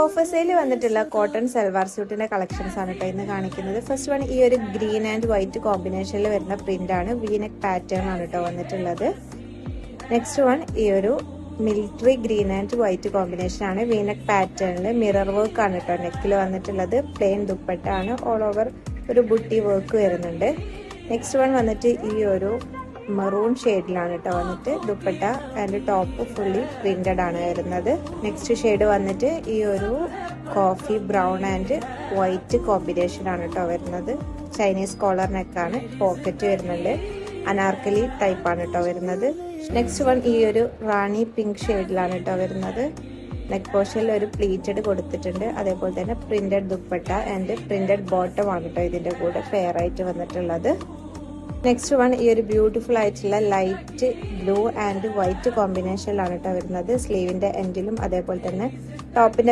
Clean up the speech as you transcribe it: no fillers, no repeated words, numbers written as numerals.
Offer sale വന്നിട്ടുള്ള cotton salwar സ്യൂട്ടിന്റെ collections ആണ് കേട്ടോ ഇന്ന് കാണിക്കുന്നത്. ഫസ്റ്റ് വൺ ഈ ഒരു ഗ്രീൻ ആൻഡ് വൈറ്റ് കോമ്പിനേഷനിൽ വരുന്ന പ്രിന്റ് ആണ്. വീനെക്ക് പാറ്റേൺ ആണ് കേട്ടോ വന്നിട്ടുള്ളത്. നെക്സ്റ്റ് വൺ ഈ ഒരു military green and white combination ആണ്. വീനെക്ക് പാറ്റേണിൽ മിറർ വർക്ക് ആണ് കേട്ടോ നെക്കിൽ വന്നിട്ടുള്ളത്. പ്ലെയിൻ ദുപ്പട്ട ആണ്. ഓൾ ഓവർ ഒരു ബുട്ടി വർക്ക് വരുന്നുണ്ട്. നെക്സ്റ്റ് വൺ വന്നിട്ട് ഈ ഒരു മെറൂൺ ഷെയ്ഡിലാണ് കേട്ടോ വന്നിട്ട് dupatta and top fully printed ആണ് വരുന്നത്. നെക്സ്റ്റ് ഷെയ്ഡ് വന്നിട്ട് ഈ ഒരു coffee brown and white combination ആണ് കേട്ടോ വരുന്നത്. ചൈനീസ് കോളർ നെക്കാണ്. പോക്കറ്റ് വരുന്നുണ്ട്. അനാർക്കലി ടൈപ്പ് ആണ് കേട്ടോ വരുന്നത്. നെക്സ്റ്റ് വൺ ഈ ഒരു റാണി പിങ്ക് ഷെയ്ഡിലാണ് കേട്ടോ വരുന്നത്. നെക്ക് പോർഷനിൽ ഒരു പ്ലീറ്റഡ് കൊടുത്തിട്ടുണ്ട്. അതേപോലെ തന്നെ printed dupatta and printed bottom ആണ് കേട്ടോ ഇതിന്റെ കൂടെ പെയർ ആയിട്ട് വന്നിട്ടുള്ളത്. നെക്സ്റ്റ് വൺ ഈ ഒരു ബ്യൂട്ടിഫുൾ ആയിട്ടുള്ള ലൈറ്റ് ബ്ലൂ ആൻഡ് വൈറ്റ് കോമ്പിനേഷനിലാണ് കേട്ടോ വരുന്നത്. സ്ലീവിന്റെ എൻഡിലും അതേപോലെ തന്നെ ടോപ്പിന്റെ